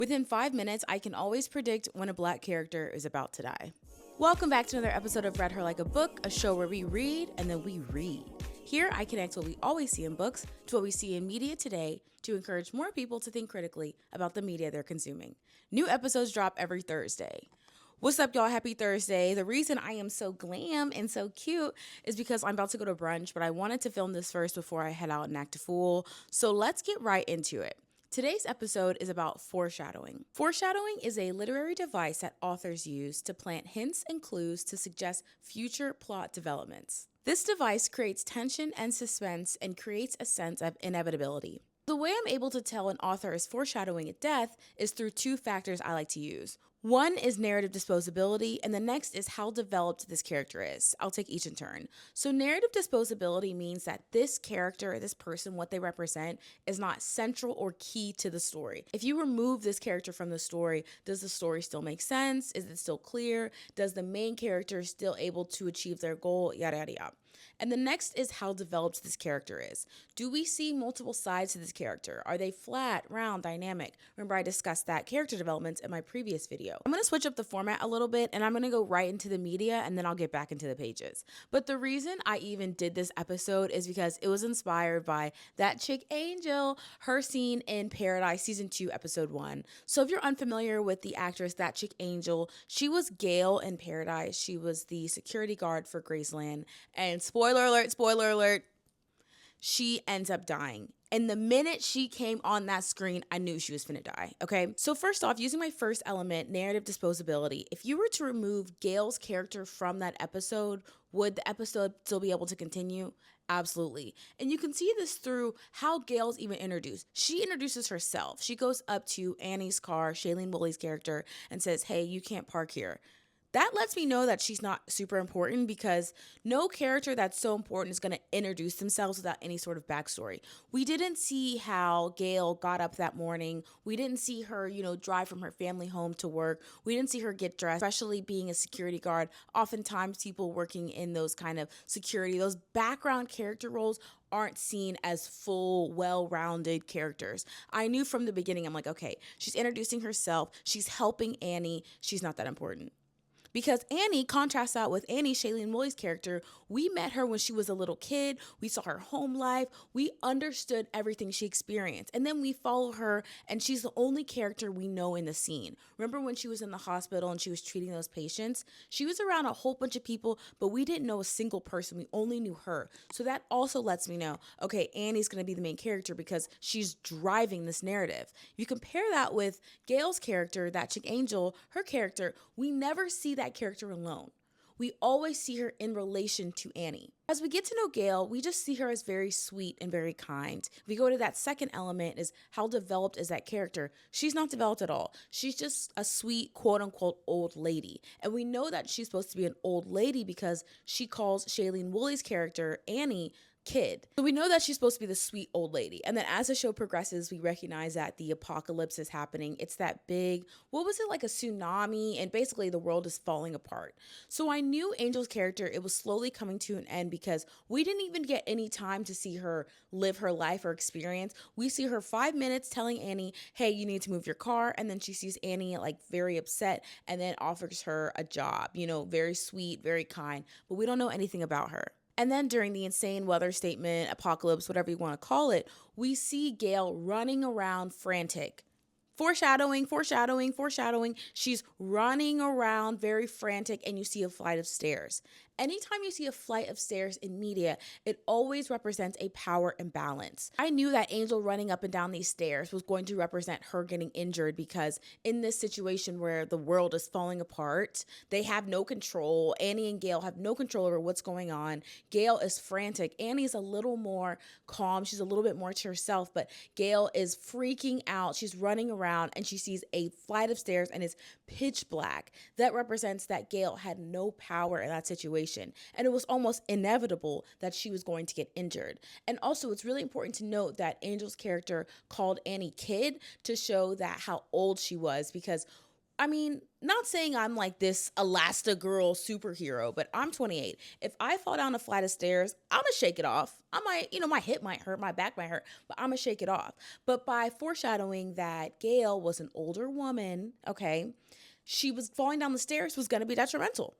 Within 5 minutes, I can always predict when a black character is about to die. Welcome back to another episode of Read Her Like a Book, a show where we read and then we read. Here, I connect what we always see in books to what we see in media today to encourage more people to think critically about the media they're consuming. New episodes drop every Thursday. What's up, y'all? Happy Thursday. The reason I am so glam and so cute is because I'm about to go to brunch, but I wanted to film this first before I head out and act a fool. So let's get right into it. Today's episode is about foreshadowing. Foreshadowing is a literary device that authors use to plant hints and clues to suggest future plot developments. This device creates tension and suspense and creates a sense of inevitability. The way I'm able to tell an author is foreshadowing a death is through two factors I like to use. One is narrative disposability, and the next is how developed this character is. I'll take each in turn. So narrative disposability means that this character, this person, what they represent, is not central or key to the story. If you remove this character from the story, does the story still make sense? Is it still clear? Does the main character still able to achieve their goal? Yada, yada, yada. And the next is how developed this character is. Do we see multiple sides to this character? Are they flat, round, dynamic? Remember, I discussed that character development in my previous video. I'm going to switch up the format a little bit and I'm going to go right into the media and then I'll get back into the pages. But the reason I even did this episode is because it was inspired by that chick Angel, her scene in Paradise Season 2, Episode 1. So if you're unfamiliar with the actress, that chick Angel, she was Gail in Paradise. She was the security guard for Graceland. And spoiler alert, she ends up dying. And the minute she came on that screen, I knew she was finna die, okay? So first off, using my first element, narrative disposability, if you were to remove Gail's character from that episode, would the episode still be able to continue? Absolutely. And you can see this through how Gail's even introduced. She introduces herself. She goes up to Annie's car, Shailene Woodley's character, and says, hey, you can't park here. That lets me know that she's not super important because no character that's so important is going to introduce themselves without any sort of backstory. We didn't see how Gail got up that morning. We didn't see her, drive from her family home to work. We didn't see her get dressed, especially being a security guard. Oftentimes people working in those kind of security, those background character roles aren't seen as full, well-rounded characters. I knew from the beginning, I'm like, okay, she's introducing herself. She's helping Annie. She's not that important. Because Annie contrasts out with Annie, Shailene Woodley's character. We met her when she was a little kid. We saw her home life. We understood everything she experienced. And then we follow her, and she's the only character we know in the scene. Remember when she was in the hospital and she was treating those patients? She was around a whole bunch of people, but we didn't know a single person. We only knew her. So that also lets me know, okay, Annie's going to be the main character because she's driving this narrative. You compare that with Gail's character, that chick Angel, her character, we never see that character alone. We always see her in relation to Annie. As we get to know Gail, we just see her as very sweet and very kind. If we go to that second element is how developed is that character? She's not developed at all. She's just a sweet, quote unquote, old lady. And we know that she's supposed to be an old lady because she calls Shailene Woodley's character, Annie, kid. So we know that she's supposed to be the sweet old lady. And then as the show progresses, we recognize that the apocalypse is happening. It's that big, what was it, like a tsunami? And basically the world is falling apart. So I knew Angel's character, it was slowly coming to an end because we didn't even get any time to see her live her life or experience. We see her 5 minutes telling Annie, hey, you need to move your car. And then she sees Annie like very upset and then offers her a job, very sweet, very kind, but we don't know anything about her. And then during the insane weather statement, apocalypse, whatever you want to call it, we see Gail running around frantic. Foreshadowing. She's running around very frantic and you see a flight of stairs. Anytime you see a flight of stairs in media, it always represents a power imbalance. I knew that Angel running up and down these stairs was going to represent her getting injured because in this situation where the world is falling apart, they have no control. Annie and Gail have no control over what's going on. Gail is frantic. Annie's a little more calm. She's a little bit more to herself, but Gail is freaking out. She's running around and she sees a flight of stairs and it's pitch black. That represents that Gail had no power in that situation. And it was almost inevitable that she was going to get injured. And also, it's really important to note that Angel's character called Annie kid to show that how old she was because I mean, not saying I'm like this Elastigirl superhero, but I'm 28. If I fall down a flight of stairs, I'm gonna shake it off. I might, my hip might hurt, my back might hurt, but I'm gonna shake it off. But by foreshadowing that Gail was an older woman, okay, she was falling down the stairs was gonna be detrimental.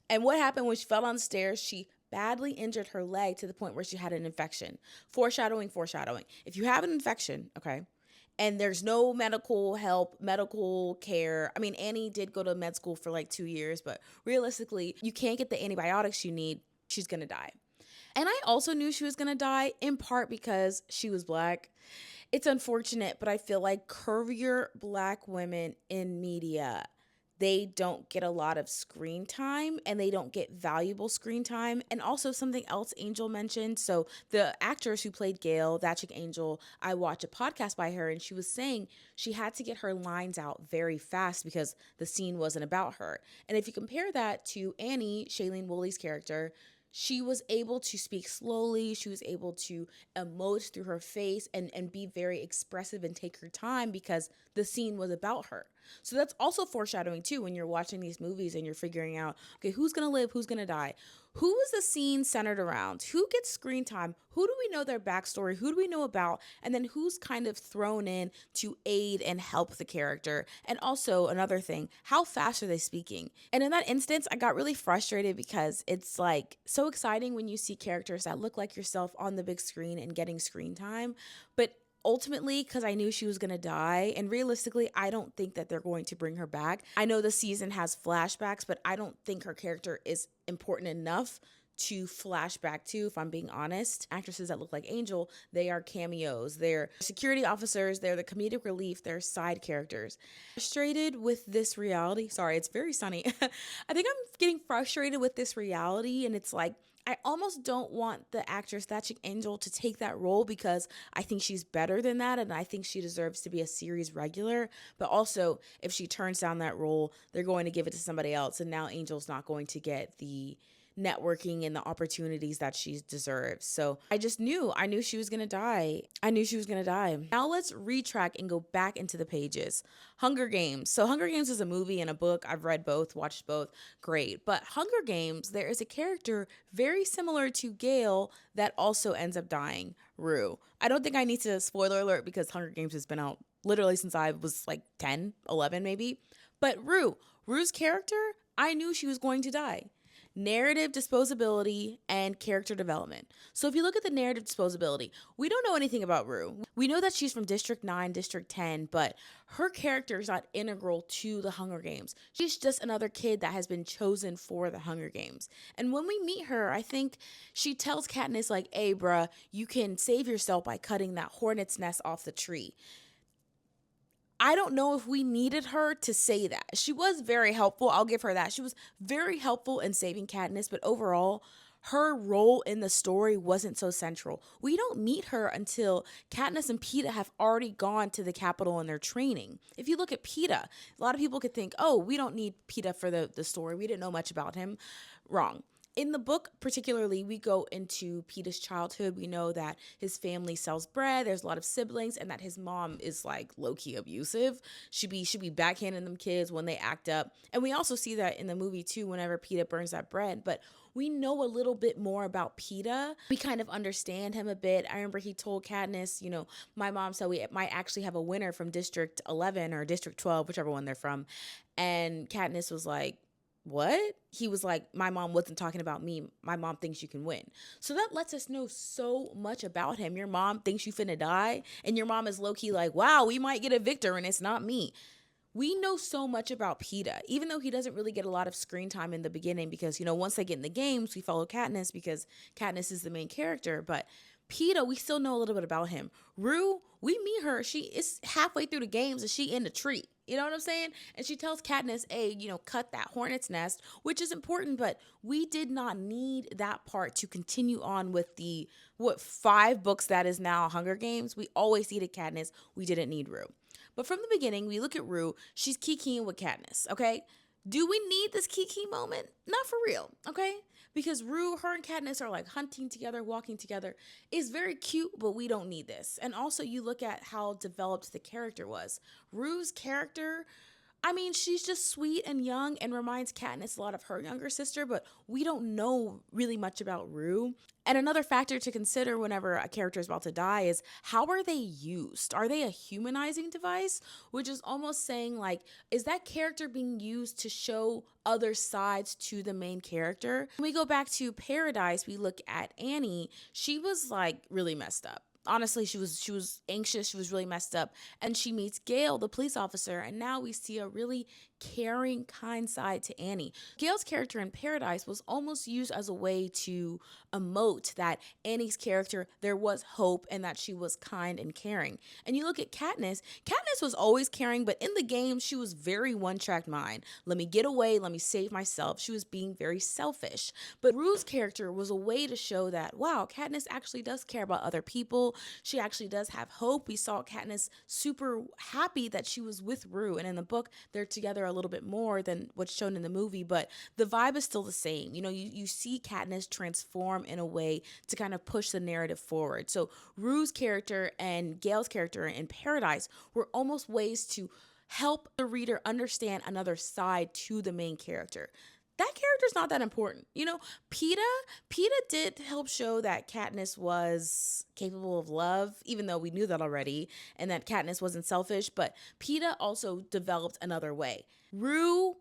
And what happened when she fell down the stairs? She badly injured her leg to the point where she had an infection. Foreshadowing, foreshadowing. If you have an infection, okay, and there's no medical help, medical care. I mean, Annie did go to med school for like 2 years, but realistically, you can't get the antibiotics you need. She's gonna die. And I also knew she was gonna die in part because she was black. It's unfortunate, but I feel like curvier black women in media, they don't get a lot of screen time and they don't get valuable screen time. And also something else Angel mentioned. So the actress who played Gail, that chick Angel, I watched a podcast by her and she was saying she had to get her lines out very fast because the scene wasn't about her. And if you compare that to Annie, Shailene Woodley's character, she was able to speak slowly. She was able to emote through her face and be very expressive and take her time because the scene was about her. So that's also foreshadowing too when you're watching these movies and you're figuring out, okay, who's going to live, who's going to die? Who is the scene centered around? Who gets screen time? Who do we know their backstory? Who do we know about? And then who's kind of thrown in to aid and help the character? And also another thing, how fast are they speaking? And in that instance, I got really frustrated because it's like so exciting when you see characters that look like yourself on the big screen and getting screen time. But ultimately, because I knew she was going to die, and realistically, I don't think that they're going to bring her back. I know the season has flashbacks, but I don't think her character is important enough to flash back to, if I'm being honest. Actresses that look like Angel, they are cameos. They're security officers. They're the comedic relief. They're side characters. Frustrated with this reality. Sorry, it's very sunny. I think I'm getting frustrated with this reality, and it's like, I almost don't want the actress that chick Angel to take that role because I think she's better than that and I think she deserves to be a series regular. But also, if she turns down that role, they're going to give it to somebody else and now Angel's not going to get the networking and the opportunities that she deserves. So I knew she was gonna die. I knew she was gonna die. Now let's retrack and go back into the pages. Hunger Games. So Hunger Games is a movie and a book. I've read both, watched both. Great. But Hunger Games, there is a character very similar to Gale that also ends up dying. Rue. I don't think I need to spoiler alert because Hunger Games has been out literally since I was like 10, 11 maybe. But Rue's character, I knew she was going to die. Narrative disposability and character development. So if you look at the narrative disposability, we don't know anything about Rue. We know that she's from District 9, District 10, but her character is not integral to the Hunger Games. She's just another kid that has been chosen for the Hunger Games. And when we meet her, I think she tells Katniss like, hey bruh, you can save yourself by cutting that hornet's nest off the tree. I don't know if we needed her to say that. She was very helpful. I'll give her that. She was very helpful in saving Katniss, but overall, her role in the story wasn't so central. We don't meet her until Katniss and Peeta have already gone to the Capitol in their training. If you look at Peeta, a lot of people could think, oh, we don't need Peeta for the story. We didn't know much about him. Wrong. In the book, particularly, we go into Peeta's childhood. We know that his family sells bread. There's a lot of siblings, and that his mom is like low-key abusive. She be backhanding them kids when they act up. And we also see that in the movie too, whenever Peeta burns that bread. But we know a little bit more about Peeta. We kind of understand him a bit. I remember he told Katniss, my mom said we might actually have a winner from District 11 or District 12, whichever one they're from. And Katniss was like, what? He was like, my mom wasn't talking about me. My mom thinks you can win. So that lets us know so much about him. Your mom thinks you finna die, and your mom is low-key like, wow, we might get a victor, and it's not me. We know so much about Peeta, even though he doesn't really get a lot of screen time in the beginning because, once they get in the games, we follow Katniss because Katniss is the main character. But Peeta, we still know a little bit about him. Rue, we meet her. She is halfway through the games and she in the tree. You know what I'm saying? And she tells Katniss, hey, cut that hornet's nest, which is important, but we did not need that part to continue on with the, 5 books that is now Hunger Games. We always needed Katniss. We didn't need Rue. But from the beginning, we look at Rue. She's kikiing with Katniss, okay? Do we need this kiki moment? Not for real, okay? Because Rue, her and Katniss are like hunting together, walking together. It's very cute, but we don't need this. And also you look at how developed the character was. Rue's character, I mean, she's just sweet and young and reminds Katniss a lot of her younger sister, but we don't know really much about Rue. And another factor to consider whenever a character is about to die is how are they used? Are they a humanizing device? Which is almost saying, like, is that character being used to show other sides to the main character? When we go back to Paradise, we look at Annie. She was like really messed up. Honestly, she was anxious, she was really messed up, and she meets Gail, the police officer, and now we see a really caring, kind side to Annie. Gail's character in Paradise was almost used as a way to emote that Annie's character, there was hope and that she was kind and caring. And you look at Katniss, Katniss was always caring, but in the game, she was very one-track mind. Let me get away, let me save myself. She was being very selfish. But Rue's character was a way to show that, wow, Katniss actually does care about other people. She actually does have hope. We saw Katniss super happy that she was with Rue, and in the book, they're together a little bit more than what's shown in the movie, but the vibe is still the same. You know, you see Katniss transform in a way to kind of push the narrative forward. So Rue's character and Gail's character in Paradise were almost ways to help the reader understand another side to the main character. That character's not that important. You know, Peeta did help show that Katniss was capable of love, even though we knew that already, and that Katniss wasn't selfish, but Peeta also developed another way. Rue,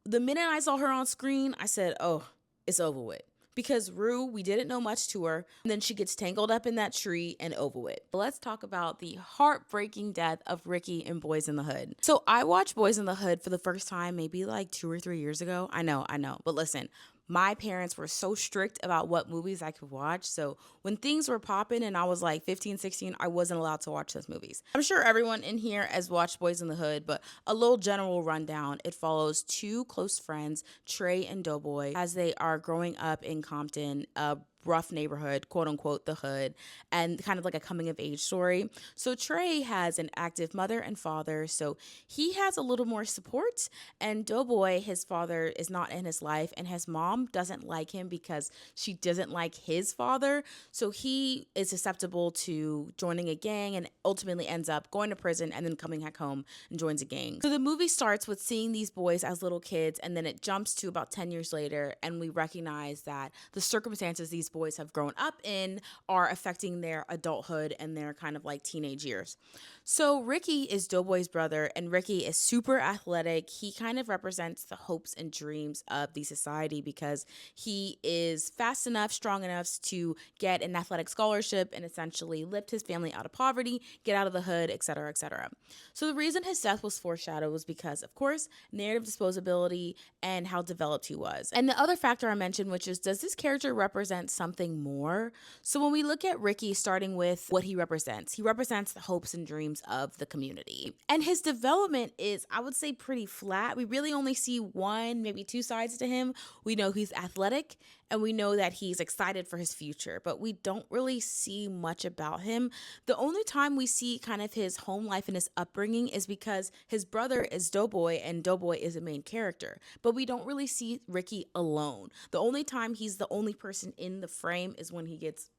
the minute I saw her on screen, I said, oh, it's over with. Because Rue, we didn't know much to her, and then she gets tangled up in that tree and over with. Let's talk about the heartbreaking death of Ricky in Boyz in the Hood. So I watched Boyz in the Hood for the first time maybe like 2 or 3 years ago. I know. But listen, my parents were so strict about what movies I could watch. So when things were popping and I was like 15, 16, I wasn't allowed to watch those movies. I'm sure everyone in here has watched Boyz in the Hood, but a little general rundown. It follows two close friends, Trey and Doughboy, as they are growing up in Compton, a rough neighborhood, quote unquote, the hood, and kind of like a coming of age story. So Trey has an active mother and father, so he has a little more support, and Doughboy, his father, is not in his life, and his mom doesn't like him because she doesn't like his father, so he is susceptible to joining a gang and ultimately ends up going to prison and then coming back home and joins a gang. So the movie starts with seeing these boys as little kids, and then it jumps to about 10 years later, and we recognize that the circumstances these boys have grown up in are affecting their adulthood and their kind of like teenage years. So Ricky is Doughboy's brother, and Ricky is super athletic. He kind of represents the hopes and dreams of the society because he is fast enough, strong enough to get an athletic scholarship and essentially lift his family out of poverty, get out of the hood, etc., etc. So the reason his death was foreshadowed was because, of course, narrative disposability and how developed he was. And the other factor I mentioned, which is, does this character represent something more? So when we look at Ricky, starting with what he represents the hopes and dreams of the community. And his development is, I would say, pretty flat. We really only see one, maybe two sides to him. We know he's athletic, and we know that he's excited for his future, but we don't really see much about him. The only time we see kind of his home life and his upbringing is because his brother is Doughboy, and Doughboy is the main character, but we don't really see Ricky alone. The only time he's the only person in the frame is when he gets,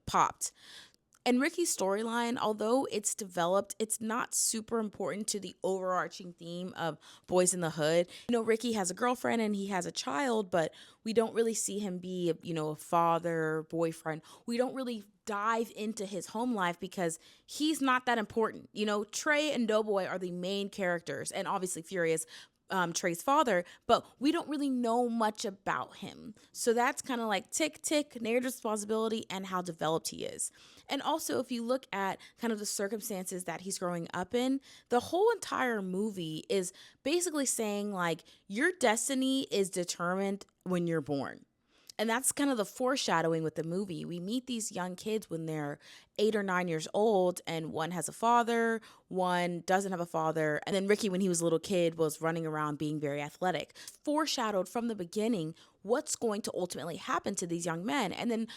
popped. And Ricky's storyline, although it's developed, it's not super important to the overarching theme of Boyz in the Hood. Ricky has a girlfriend and he has a child, but we don't really see him be, a father, boyfriend. We don't really dive into his home life because he's not that important. Trey and Doughboy are the main characters, and obviously Furious, Trey's father, but we don't really know much about him. So that's kind of like tick, narrative responsibility and how developed he is. And also, if you look at kind of the circumstances that he's growing up in, the whole entire movie is basically saying like your destiny is determined when you're born. And that's kind of the foreshadowing with the movie. We meet these young kids when they're 8 or 9 years old, and one has a father, one doesn't have a father. And then Ricky, when he was a little kid, was running around being very athletic. Foreshadowed from the beginning what's going to ultimately happen to these young men. And then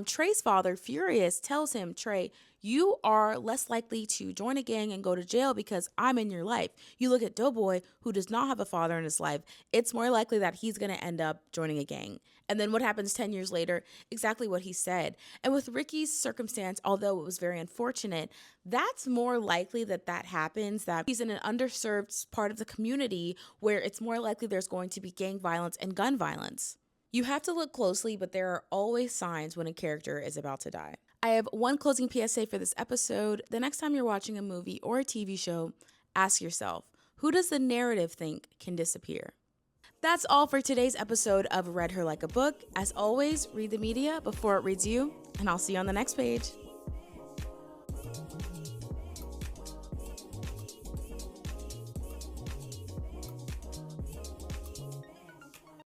Trey's father, Furious, tells him, Trey, you are less likely to join a gang and go to jail because I'm in your life. You look at Doughboy, who does not have a father in his life, it's more likely that he's going to end up joining a gang. And then what happens 10 years later? Exactly what he said. And with Ricky's circumstance, although it was very unfortunate, that's more likely that that happens, that he's in an underserved part of the community where it's more likely there's going to be gang violence and gun violence. You have to look closely, but there are always signs when a character is about to die. I have one closing PSA for this episode. The next time you're watching a movie or a TV show, ask yourself, who does the narrative think can disappear? That's all for today's episode of Read Her Like a Book. As always, read the media before it reads you, and I'll see you on the next page.